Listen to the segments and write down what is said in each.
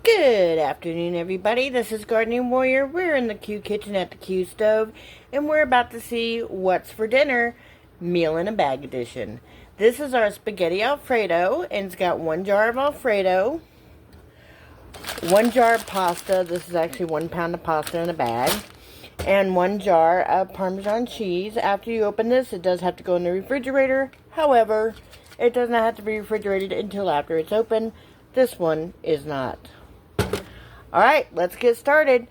Good afternoon, everybody. This is Gardening Warrior. We're in the Q kitchen at the Q stove, and we're about to see what's for dinner, meal in a bag edition. This is our spaghetti Alfredo, and it's got 1 jar of Alfredo, 1 jar of pasta. This is actually 1 pound of pasta in a bag, and 1 jar of Parmesan cheese. After you open this, it does have to go in the refrigerator. However, it does not have to be refrigerated until after it's open. This one is not. Alright, let's get started.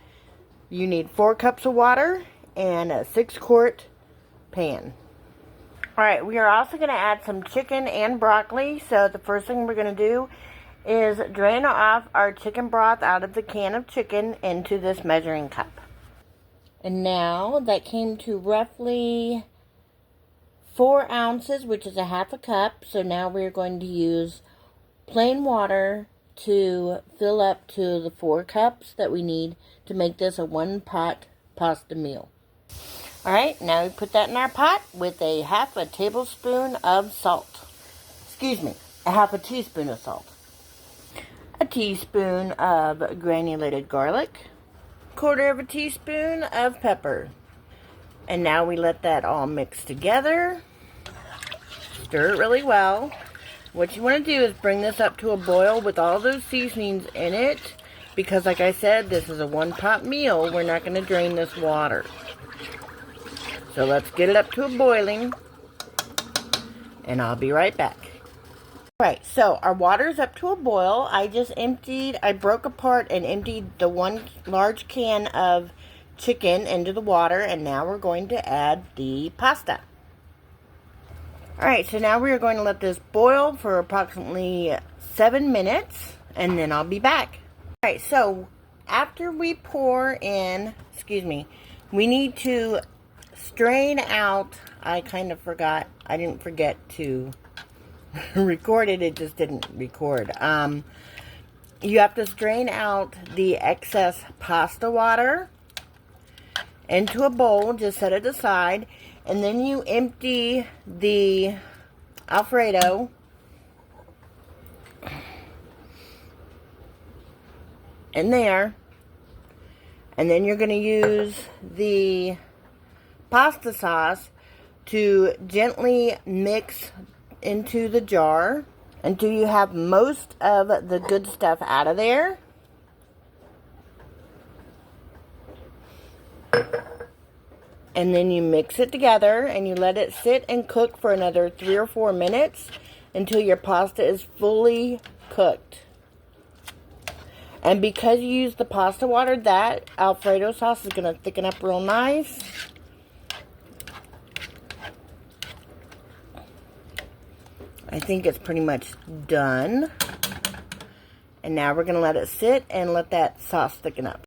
You need 4 cups of water and a 6-quart pan. Alright, we are also going to add some chicken and broccoli. So the first thing we're going to do is drain off our chicken broth out of the can of chicken into this measuring cup. And now that came to roughly 4 ounces, which is a half a cup. So now we're going to use plain water to fill up to the 4 cups that we need to make this a 1-pot pasta meal. Alright, now we put that in our pot with a half a tablespoon of salt. Excuse me, a half a teaspoon of salt. A teaspoon of granulated garlic. 1/4 of a teaspoon of pepper. And now we let that all mix together. Stir it really well. What you want to do is bring this up to a boil with all those seasonings in it. Because like I said, this is a 1-pot meal. We're not going to drain this water. So let's get it up to a boiling. And I'll be right back. Right, so our water is up to a boil. I broke apart and emptied the 1 large can of chicken into the water. And now we're going to add the pasta. Alright, so now we are going to let this boil for approximately 7 minutes, and then I'll be back. Alright, so after we pour in, we need to strain out, I didn't forget to record it, it just didn't record. You have to strain out the excess pasta water into a bowl, just set it aside. And then you empty the Alfredo in there. And then you're going to use the pasta sauce to gently mix into the jar until you have most of the good stuff out of there. And then you mix it together and you let it sit and cook for another 3 or 4 minutes until your pasta is fully cooked. And because you use the pasta water, that Alfredo sauce is going to thicken up real nice. I think it's pretty much done. And now we're going to let it sit and let that sauce thicken up.